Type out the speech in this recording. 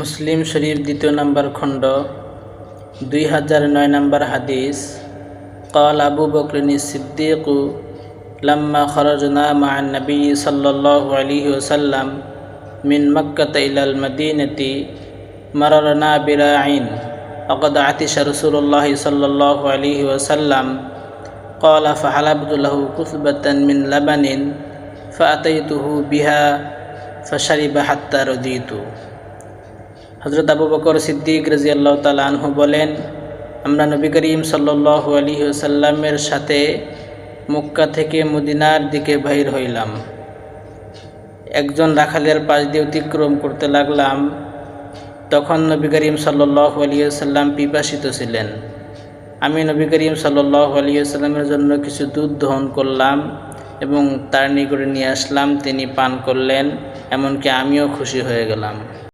মুসলিম শরীফ দ্বিতীয় নম্বর খণ্ড 2009 নম্বর হাদিস। قال أبو بكر الصديق لما خرجنا مع النبي صلى الله عليه وسلم من مكة إلى المدينة مررنا براع وقد عطش رسول الله صلى الله عليه وسلم قال فحلبت له كثبة من لبن فأتيته بها فشرب حتى رضيت। হযরত আবু বকর সিদ্দিক রাদিয়াল্লাহু তাআলা আনহু বলেন, আমরা নবী করিম সাল্লাল্লাহু আলাইহি ওয়াসাল্লামের সাথে মক্কা থেকে মদিনার দিকে বাহির হইলাম। একজন রাখালের পাশ দিয়ে অতিক্রম করতে লাগলাম। তখন নবী করিম সাল্লাল্লাহু আলাইহি ওয়াসাল্লাম পিপাসিত ছিলেন। আমি নবী করিম সাল্লাল্লাহু আলাইহি ওয়াসাল্লামের জন্য কিছু দুধ দহন করলাম এবং তার নিকটে নিয়ে আসলাম। তিনি পান করলেন, এমনকি আমিও খুশি হয়ে গেলাম।